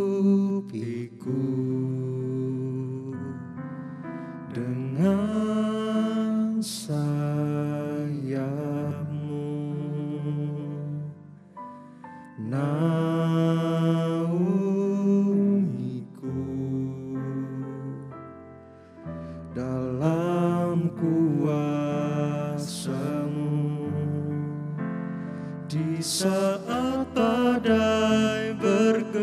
lingkupiku dengan sayapmu, naungiku dalam kuasa-Mu. Di saat badai bergelora,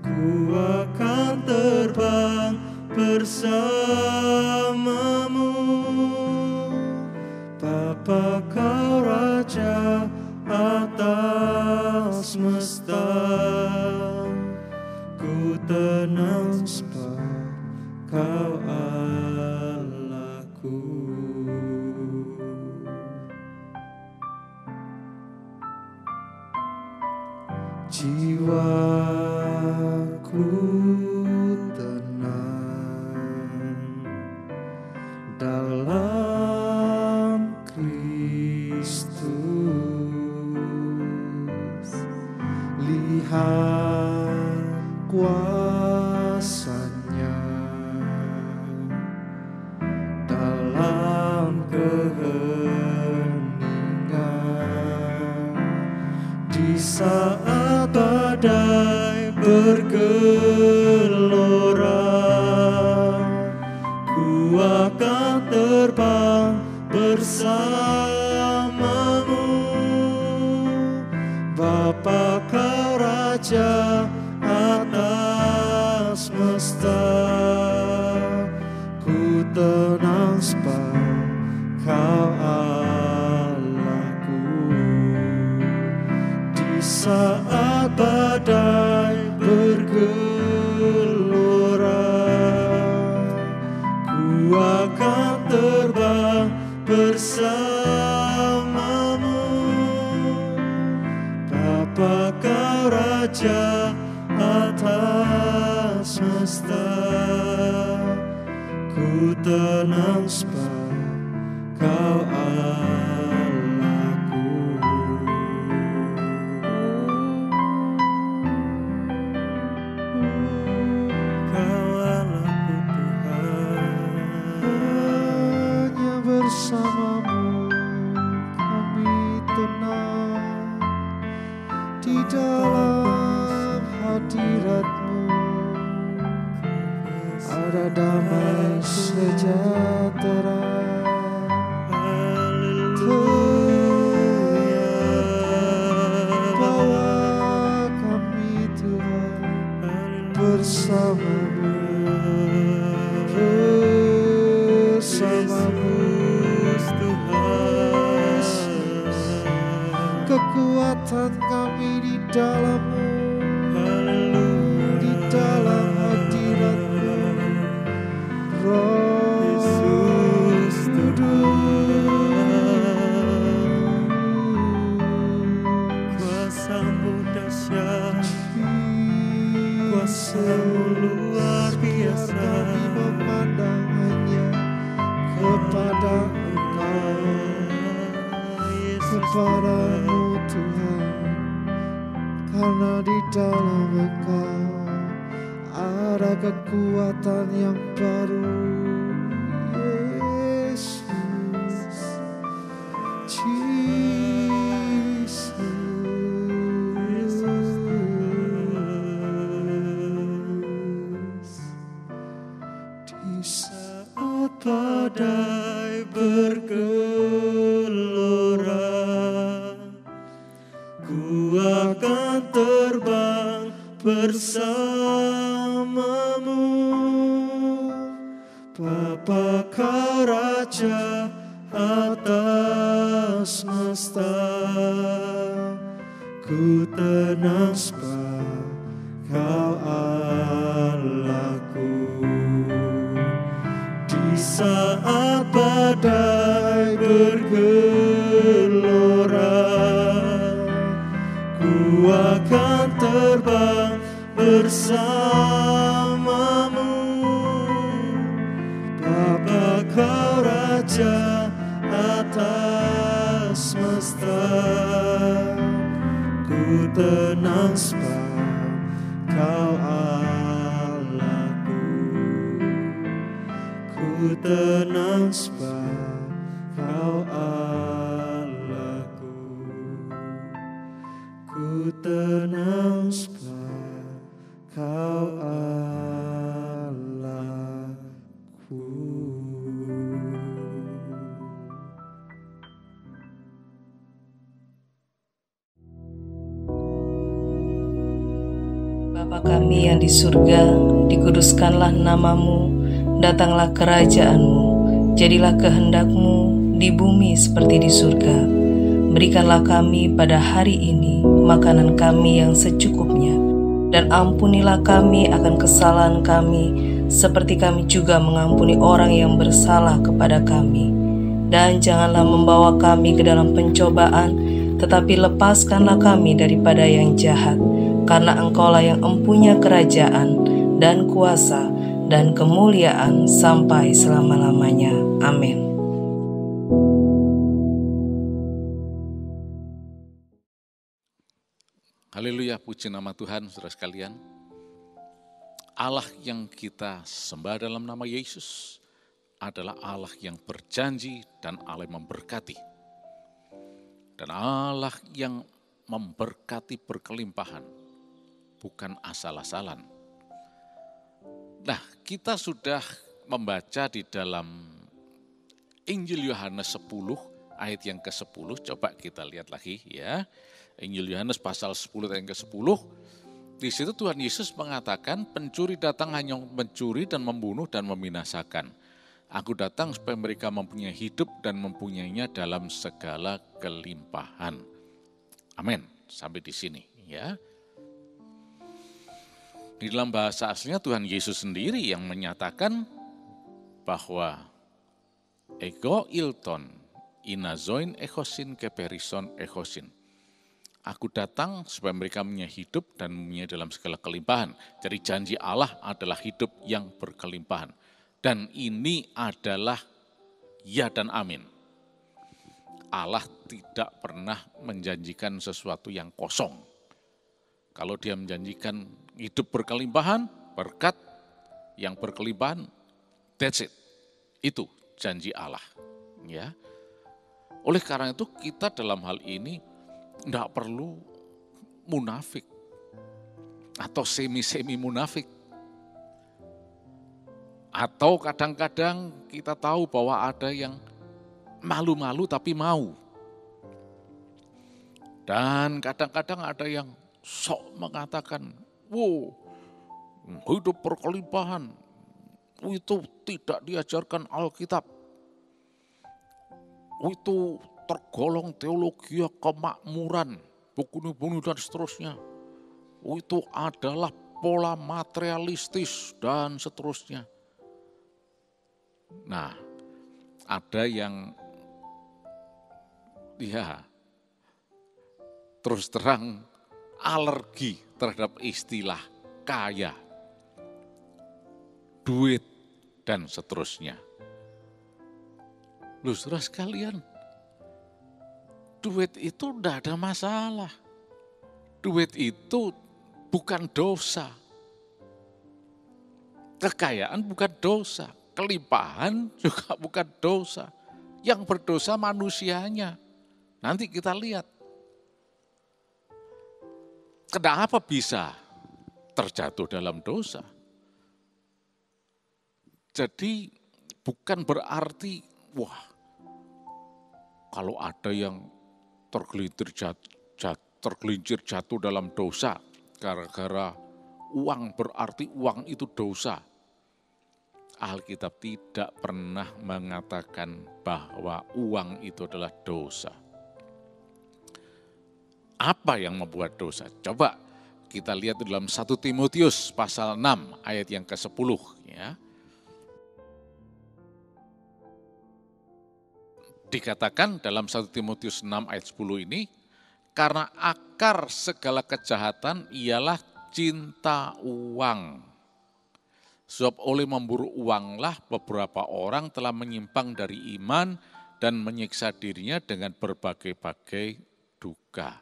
ku akan terbang bersama-Mu. Bapa, Kau Raja atas semesta, ku tenang sebab Kau Allahku. Jiwaku tenang dalam Kristus, lihat kuasa-Nya dalam keheningan. Di saat badai bergelora, ku akan terbang bersama-Mu. Bapa, Kau Raja atas semesta, ku tenang sebab Kau Allahku. Di saat badai bergelora, ku akan terbang bersama-Mu. Bapa, Kau Raja atas semesta, ku tenang sebab Kau Allahku. Kau Allahku Tuhan, hanya bersama-Mu kami tenang di dalam hadirat-Mu. Ada damai sejahtera. Bawa kami Tuhan bersama-Mu, bersama-Mu Tuhan. Kekuatan kami di dalam-Mu, di dalam hadirat-Mu. Roh Yesus Tuhan, kuasa-Mu dahsyat, kuasa-Mu luar biasa. Kami memandang hanya kepada Engkau, kepada-Mu Tuhan, karena di dalam Engkau ada kekuatan yang baru. Yesus, Jesus. Di saat badai bergelora, ku akan terbang bersama-Mu. Bapa, Kau Raja atas semesta, ku tenang sebab Kau Allahku. Di saat badai bergelora, ku akan terbang bersama-Mu. Bapa, Kau Raja atas semesta, ku tenang sebab Kau Allahku. Ku tenang sebab Kau Allahku. Ku tenang sebab Kau Allahku. Bapa kami yang di surga, dikuduskanlah namamu, datanglah kerajaan-Mu, jadilah kehendak-Mu di bumi seperti di surga. Berikanlah kami pada hari ini makanan kami yang secukupnya, dan ampunilah kami akan kesalahan kami, seperti kami juga mengampuni orang yang bersalah kepada kami. Dan janganlah membawa kami ke dalam pencobaan, tetapi lepaskanlah kami daripada yang jahat. Karena Engkaulah yang empunya kerajaan dan kuasa dan kemuliaan sampai selama-lamanya. Amin. Haleluya, puji nama Tuhan, saudara sekalian. Allah yang kita sembah dalam nama Yesus adalah Allah yang berjanji dan Allah yang memberkati. Dan Allah yang memberkati berkelimpahan, bukan asal-asalan. Nah, kita sudah membaca di dalam Injil Yohanes 10 ayat yang ke-10. Coba kita lihat lagi ya. Injil Yohanes pasal 10 ayat yang ke-10. Di situ Tuhan Yesus mengatakan, pencuri datang hanya mencuri dan membunuh dan membinasakan. Aku datang supaya mereka mempunyai hidup dan mempunyainya dalam segala kelimpahan. Amin. Sampai di sini ya. Di dalam bahasa aslinya Tuhan Yesus sendiri yang menyatakan bahwa ego ilton inazoin echosin keperison echosin. Aku datang supaya mereka mempunyai hidup dan mempunyai dalam segala kelimpahan. Jadi janji Allah adalah hidup yang berkelimpahan. Dan ini adalah ya dan amin. Allah tidak pernah menjanjikan sesuatu yang kosong. Kalau dia menjanjikan hidup berkelimpahan, berkat yang berkelimpahan, that's it. Itu janji Allah. Ya. Oleh karena itu kita dalam hal ini tidak perlu munafik atau semi-semi munafik. Atau kadang-kadang kita tahu bahwa ada yang malu-malu tapi mau. Dan kadang-kadang ada yang sok mengatakan, wow, hidup berkelimpahan, itu tidak diajarkan Alkitab. Itu tergolong teologi kemakmuran, bunuh-bunuh dan seterusnya. Itu adalah pola materialistis dan seterusnya. Nah, ada yang terus terang alergi terhadap istilah kaya, duit, dan seterusnya. Loh, saudara sekalian, duit itu tidak ada masalah. Duit itu bukan dosa. Kekayaan bukan dosa. Kelimpahan juga bukan dosa. Yang berdosa manusianya. Nanti kita lihat. Kenapa bisa terjatuh dalam dosa? Jadi bukan berarti, wah, kalau ada yang tergelincir jatuh dalam dosa, gara-gara uang berarti uang itu dosa. Alkitab tidak pernah mengatakan bahwa uang itu adalah dosa. Apa yang membuat dosa? Coba kita lihat dalam 1 Timotius pasal 6 ayat yang ke-10 ya. Dikatakan dalam 1 Timotius 6 ayat 10 ini, karena akar segala kejahatan ialah cinta uang. Sebab oleh memburu uanglah beberapa orang telah menyimpang dari iman dan menyiksa dirinya dengan berbagai-bagai duka.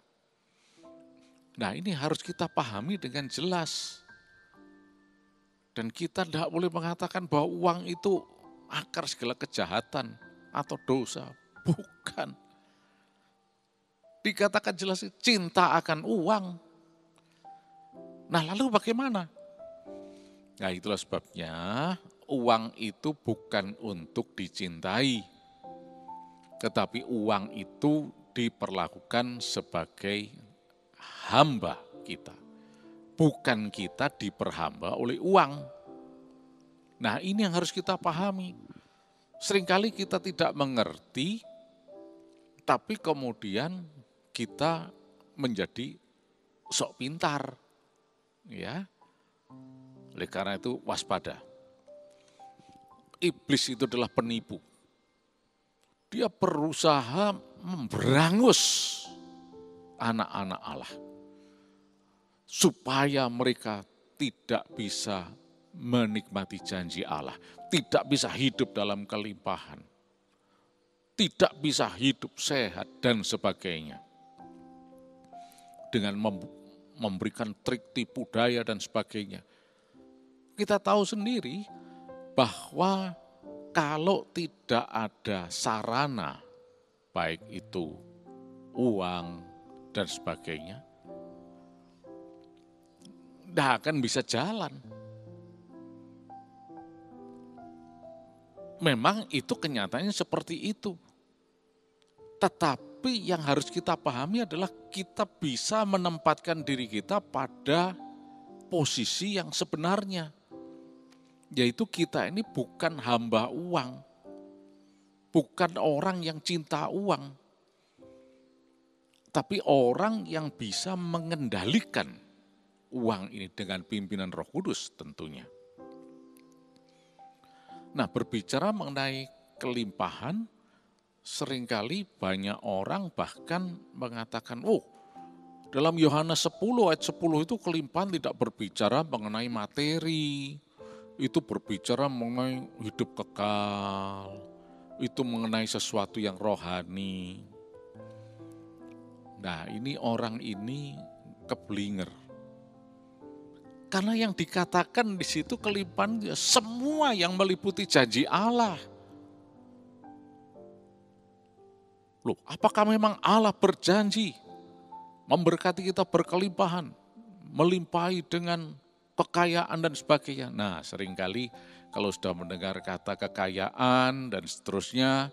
Nah, ini harus kita pahami dengan jelas. Dan kita tidak boleh mengatakan bahwa uang itu akar segala kejahatan atau dosa. Bukan. Dikatakan jelas cinta akan uang. Nah, lalu bagaimana? Nah, itulah sebabnya uang itu bukan untuk dicintai. Tetapi uang itu diperlakukan sebagai hamba kita. Bukan kita diperhamba oleh uang. Nah, ini yang harus kita pahami. Seringkali kita tidak mengerti, tapi kemudian kita menjadi sok pintar. Ya. Oleh karena itu waspada. Iblis itu adalah penipu. Dia berusaha memberangus anak-anak Allah. Supaya mereka tidak bisa menikmati janji Allah. Tidak bisa hidup dalam kelimpahan. Tidak bisa hidup sehat dan sebagainya. Dengan memberikan trik tipu daya dan sebagainya. Kita tahu sendiri bahwa kalau tidak ada sarana, baik itu uang dan sebagainya, tidak akan bisa jalan. Memang itu kenyataannya seperti itu. Tetapi yang harus kita pahami adalah kita bisa menempatkan diri kita pada posisi yang sebenarnya. Yaitu kita ini bukan hamba uang. Bukan orang yang cinta uang. Tapi orang yang bisa mengendalikan uang ini dengan pimpinan Roh Kudus tentunya. Nah, berbicara mengenai kelimpahan, seringkali banyak orang bahkan mengatakan, dalam Yohanes 10 ayat 10 itu kelimpahan tidak berbicara mengenai materi, itu berbicara mengenai hidup kekal, itu mengenai sesuatu yang rohani. Nah, ini orang ini keblinger. Karena yang dikatakan di situ kelimpahan semua yang meliputi janji Allah. Loh, apakah memang Allah berjanji memberkati kita berkelimpahan, melimpahi dengan kekayaan dan sebagainya? Nah, seringkali kalau sudah mendengar kata kekayaan dan seterusnya,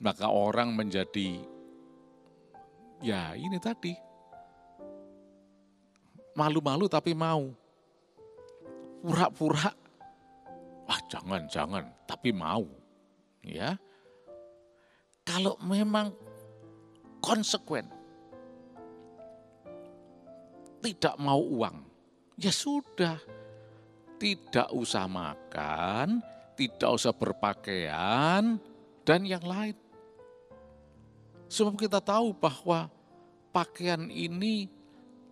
maka orang menjadi, ya ini tadi, malu-malu tapi mau. Pura-pura, jangan, tapi mau. Ya, kalau memang konsekuen, tidak mau uang, ya sudah, tidak usah makan, tidak usah berpakaian, dan yang lain. Sebab kita tahu bahwa pakaian ini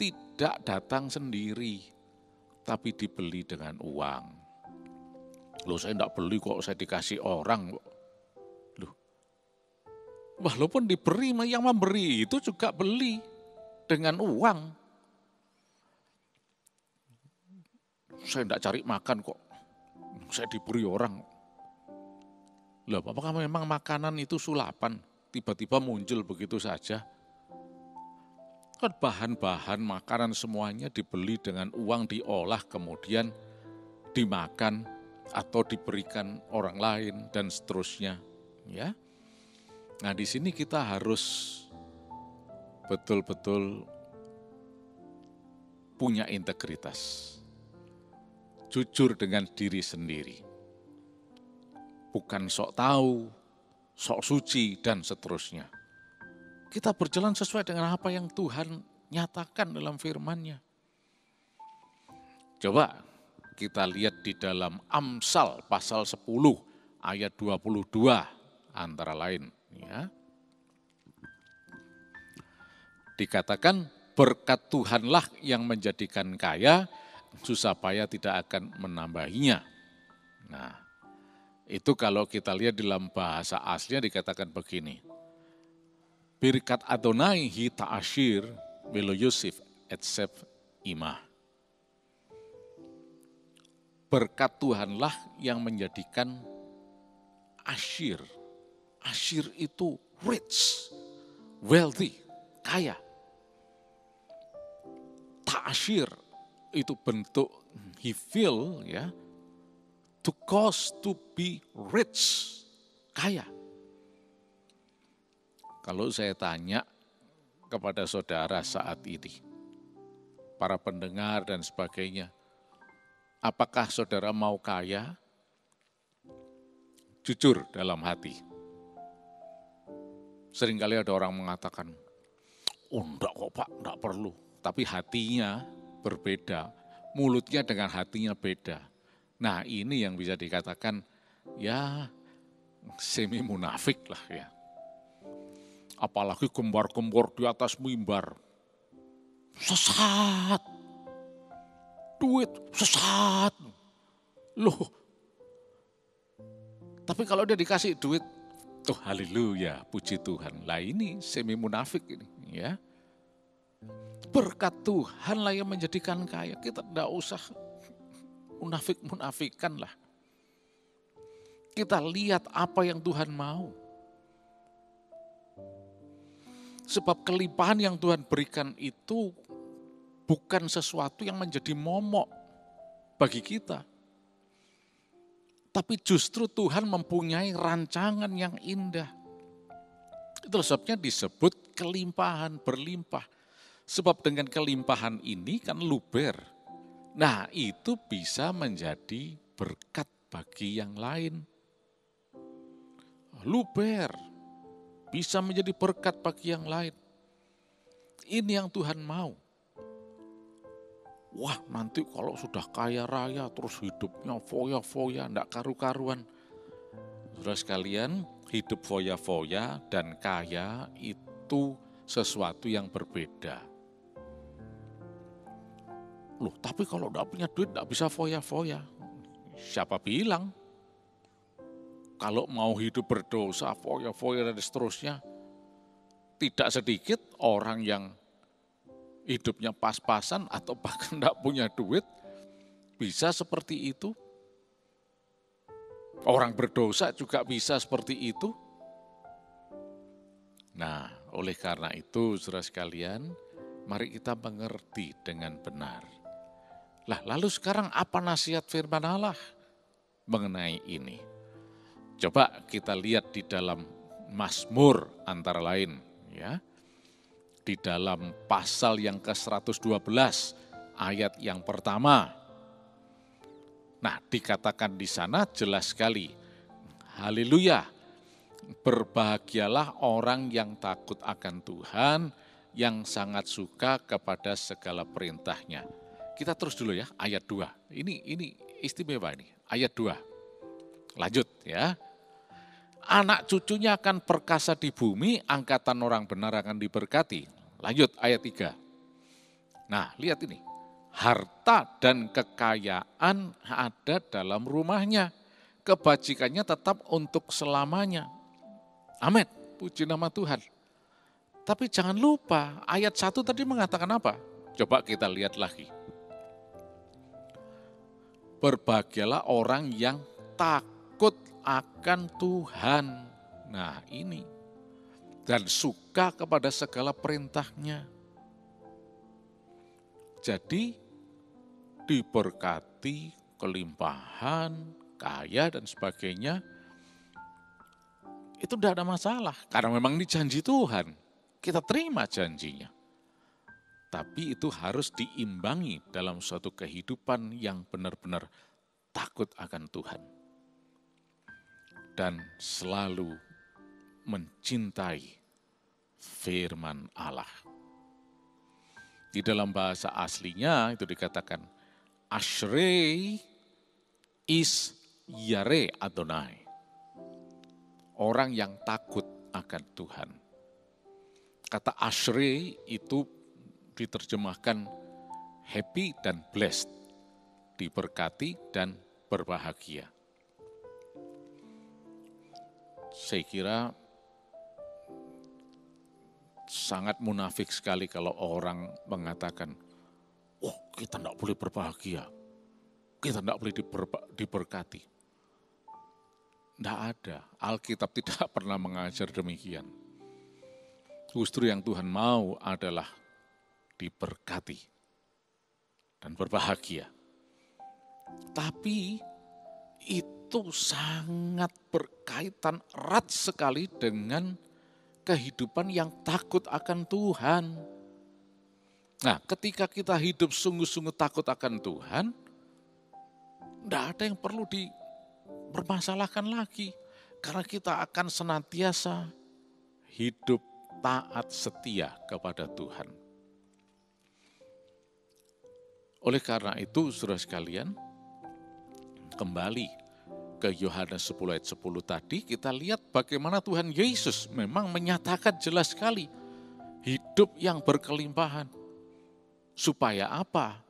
tidak datang sendiri, tapi dibeli dengan uang. Loh, saya enggak beli kok, saya dikasih orang. Loh, walaupun diberi, yang memberi itu juga beli dengan uang. Saya enggak cari makan kok, saya diberi orang. Loh, apakah memang makanan itu sulapan? Tiba-tiba muncul begitu saja? Kan bahan-bahan makanan semuanya dibeli dengan uang, diolah kemudian dimakan atau diberikan orang lain dan seterusnya, ya. Nah, di sini kita harus betul-betul punya integritas. Jujur dengan diri sendiri. Bukan sok tahu, sok suci dan seterusnya. Kita berjalan sesuai dengan apa yang Tuhan nyatakan dalam firman-Nya. Coba kita lihat di dalam Amsal pasal 10 ayat 22 antara lain. Ya. Dikatakan berkat Tuhanlah yang menjadikan kaya, susah payah tidak akan menambahinya. Nah, Itu kalau kita lihat dalam bahasa aslinya dikatakan begini. Birkat Adonai hi ta'ashir velo Yosef et sef imah. Berkat Tuhanlah yang menjadikan Ashir. Ashir itu rich, wealthy, kaya. Ta'ashir itu bentuk he feel ya, to cause to be rich, kaya. Kalau saya tanya kepada saudara saat ini, para pendengar dan sebagainya, apakah saudara mau kaya? Jujur dalam hati. Seringkali ada orang mengatakan, oh enggak kok Pak, enggak perlu. Tapi hatinya berbeda, mulutnya dengan hatinya beda. Nah ini yang bisa dikatakan ya semi munafik lah ya. Apalagi gembar-gembor di atas mimbar. Sesat. Duit sesat. Loh. Tapi kalau dia dikasih duit, oh haleluya, puji Tuhan. Lah ini semi munafik ini ya. Berkat Tuhan lah yang menjadikan kaya. Kita tidak usah munafik-munafikan lah. Kita lihat apa yang Tuhan mau. Sebab kelimpahan yang Tuhan berikan itu bukan sesuatu yang menjadi momok bagi kita. Tapi justru Tuhan mempunyai rancangan yang indah. Itu sebabnya disebut kelimpahan, berlimpah. Sebab dengan kelimpahan ini kan luber. Nah itu bisa menjadi berkat bagi yang lain. Luber. Bisa menjadi berkat bagi yang lain. Ini yang Tuhan mau. Wah nanti kalau sudah kaya raya terus hidupnya foya-foya, enggak karu-karuan. Saudara sekalian, hidup foya-foya dan kaya itu sesuatu yang berbeda. Loh tapi kalau enggak punya duit enggak bisa foya-foya. Siapa bilang? Kalau mau hidup berdosa, foya-foya dan seterusnya, tidak sedikit orang yang hidupnya pas-pasan atau bahkan tidak punya duit, bisa seperti itu. Orang berdosa juga bisa seperti itu. Nah, oleh karena itu, saudara sekalian, mari kita mengerti dengan benar. Lah, lalu sekarang apa nasihat firman Allah mengenai ini? Coba kita lihat di dalam Mazmur antara lain ya. Di dalam pasal yang ke-112 ayat yang pertama. Nah, dikatakan di sana jelas sekali. Haleluya. Berbahagialah orang yang takut akan Tuhan, yang sangat suka kepada segala perintahnya. Kita terus dulu ya, ayat 2. Ini istimewa ini, ayat 2. Lanjut ya. Anak cucunya akan perkasa di bumi, angkatan orang benar akan diberkati. Lanjut ayat 3. Nah lihat ini. Harta dan kekayaan ada dalam rumahnya. Kebajikannya tetap untuk selamanya. Amin. Puji nama Tuhan. Tapi jangan lupa ayat 1 tadi mengatakan apa? Coba kita lihat lagi. Berbahagialah orang yang takut akan Tuhan. Nah ini. Dan suka kepada segala perintahnya. Jadi diberkati, kelimpahan, kaya dan sebagainya. Itu tidak ada masalah. Karena memang ini janji Tuhan. Kita terima janjinya. Tapi itu harus diimbangi dalam suatu kehidupan yang benar-benar takut akan Tuhan. Dan selalu mencintai firman Allah. Di dalam bahasa aslinya itu dikatakan, Ashrei is yare Adonai. Orang yang takut akan Tuhan. Kata Ashrei itu diterjemahkan happy dan blessed. Diberkati dan berbahagia. Saya kira sangat munafik sekali kalau orang mengatakan, oh kita tidak boleh berbahagia, kita tidak boleh diberkati. Tidak ada, Alkitab tidak pernah mengajar demikian. Justru yang Tuhan mau adalah diberkati dan berbahagia. Tapi itu sangat berkaitan erat sekali dengan kehidupan yang takut akan Tuhan. Nah, ketika kita hidup sungguh-sungguh takut akan Tuhan, tidak ada yang perlu dipermasalahkan lagi. Karena kita akan senantiasa hidup taat setia kepada Tuhan. Oleh karena itu, saudara sekalian, kembali ke Yohanes 10 ayat 10 tadi, kita lihat bagaimana Tuhan Yesus memang menyatakan jelas sekali hidup yang berkelimpahan. Supaya apa?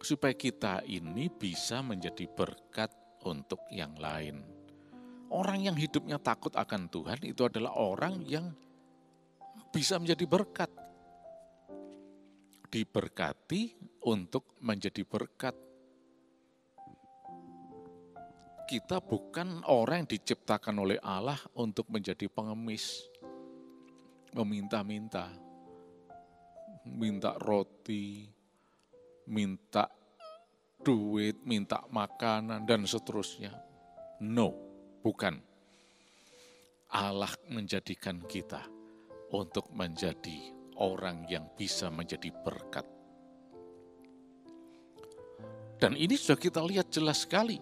Supaya kita ini bisa menjadi berkat untuk yang lain. Orang yang hidupnya takut akan Tuhan itu adalah orang yang bisa menjadi berkat. Diberkati untuk menjadi berkat. Kita bukan orang yang diciptakan oleh Allah untuk menjadi pengemis, meminta-minta, minta roti, minta duit, minta makanan, dan seterusnya. No, bukan. Allah menjadikan kita untuk menjadi orang yang bisa menjadi berkat. Dan ini sudah kita lihat jelas sekali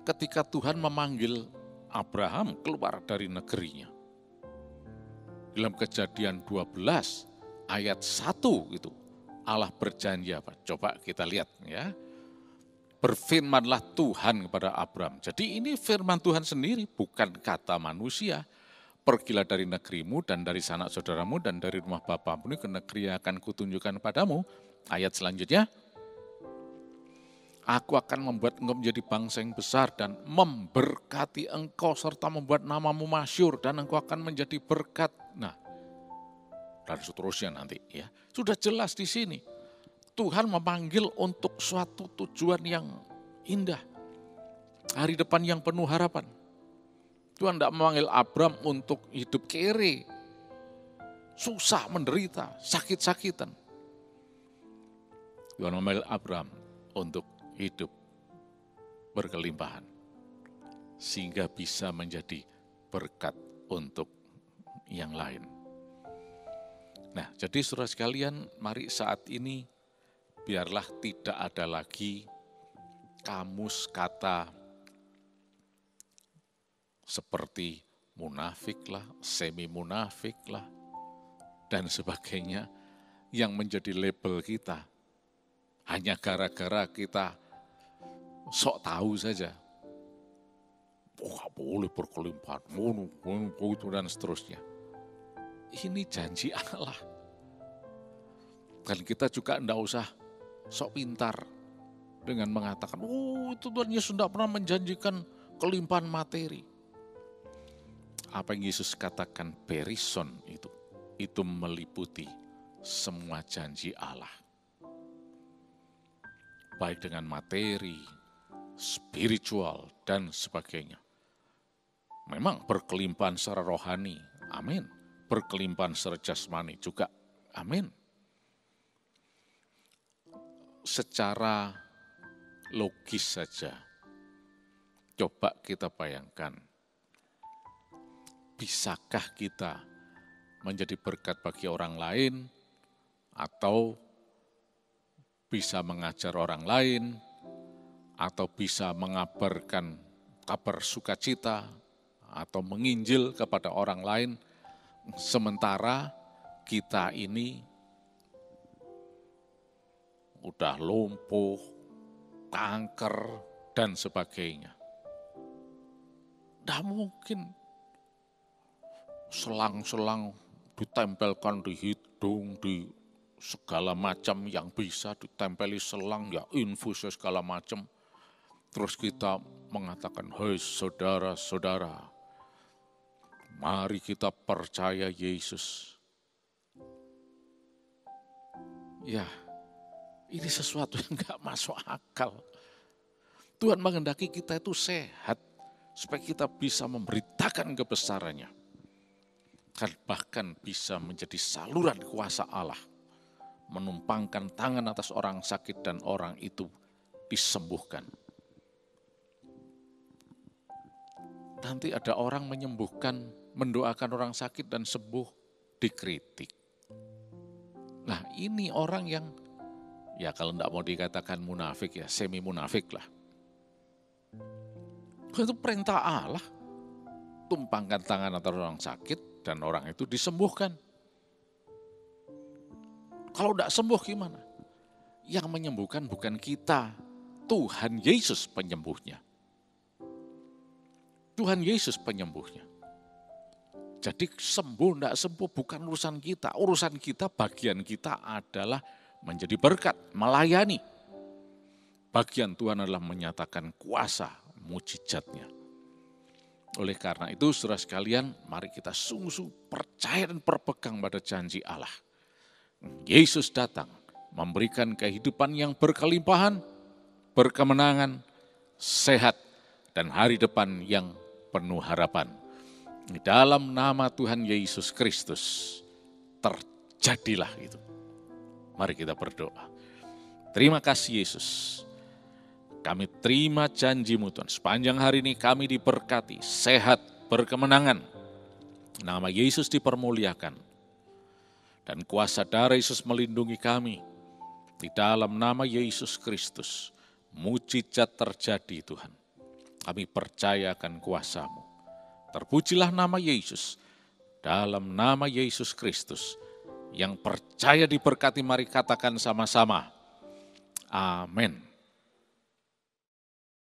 ketika Tuhan memanggil Abraham keluar dari negerinya. Dalam Kejadian 12 ayat 1 itu Allah berjanji apa? Coba kita lihat ya. Berfirmanlah Tuhan kepada Abraham. Jadi ini firman Tuhan sendiri, bukan kata manusia. Pergilah dari negerimu dan dari sanak saudaramu dan dari rumah bapamu ini ke negeri yang akan kutunjukkan padamu. Ayat selanjutnya. Aku akan membuat engkau menjadi bangsa yang besar dan memberkati engkau serta membuat namamu masyhur dan engkau akan menjadi berkat. Nah, dan seterusnya nanti ya. Sudah jelas di sini. Tuhan memanggil untuk suatu tujuan yang indah. Hari depan yang penuh harapan. Tuhan tidak memanggil Abraham untuk hidup kere. Susah, menderita, sakit-sakitan. Tuhan memanggil Abraham untuk hidup berkelimpahan. Sehingga bisa menjadi berkat untuk yang lain. Nah, jadi saudara sekalian, mari saat ini biarlah tidak ada lagi kamus kata seperti munafik lah, semi munafik lah, dan sebagainya yang menjadi label kita. Hanya gara-gara kita sok tahu saja. Oh, gak boleh berkelimpahan, dan seterusnya. Ini janji Allah. Dan kita juga tidak usah sok pintar dengan mengatakan, oh itu Tuhan Yesus tidak pernah menjanjikan kelimpahan materi. Apa yang Yesus katakan perison itu meliputi semua janji Allah. Baik dengan materi, spiritual, dan sebagainya. Memang berkelimpahan secara rohani, amin. Berkelimpahan secara jasmani juga, amin. Secara logis saja, coba kita bayangkan, bisakah kita menjadi berkat bagi orang lain, atau bisa mengajar orang lain, atau bisa mengabarkan kabar sukacita, atau menginjil kepada orang lain, sementara kita ini udah lumpuh, kanker, dan sebagainya. Tidak mungkin selang-selang ditempelkan di hidung, di segala macam yang bisa ditempeli selang, ya infus segala macam. Terus kita mengatakan, hei saudara-saudara, Mari kita percaya Yesus. Ya, ini sesuatu yang gak masuk akal. Tuhan menghendaki kita itu sehat, supaya kita bisa memberitakan kebesarannya. Bahkan bisa menjadi saluran kuasa Allah, menumpangkan tangan atas orang sakit dan orang itu disembuhkan. Nanti ada orang menyembuhkan, mendoakan orang sakit dan sembuh, dikritik. Nah, ini orang yang, ya kalau tidak mau dikatakan munafik ya, semi munafik lah. Itu perintah Allah, tumpangkan tangan atas orang sakit dan orang itu disembuhkan. Kalau tidak sembuh gimana? Yang menyembuhkan bukan kita, Tuhan Yesus penyembuhnya. Tuhan Yesus penyembuhnya. Jadi sembuh tidak sembuh bukan urusan kita. Urusan kita, bagian kita adalah menjadi berkat, melayani. Bagian Tuhan adalah menyatakan kuasa, mujizatnya. Oleh karena itu, saudara sekalian, mari kita sungguh-sungguh percaya dan berpegang pada janji Allah. Yesus datang memberikan kehidupan yang berkelimpahan, berkemenangan, sehat, dan hari depan yang penuh harapan. Di dalam nama Tuhan Yesus Kristus, terjadilah itu. Mari kita berdoa. Terima kasih Yesus. Kami terima janji-Mu Tuhan. Sepanjang hari ini kami diberkati, sehat, berkemenangan. Nama Yesus dipermuliakan. Dan kuasa darah Yesus melindungi kami. Di dalam nama Yesus Kristus, mujizat terjadi Tuhan. Kami percayakan kuasa-Mu. Terpujilah nama Yesus. Dalam nama Yesus Kristus. Yang percaya diberkati, mari katakan sama-sama. Amin.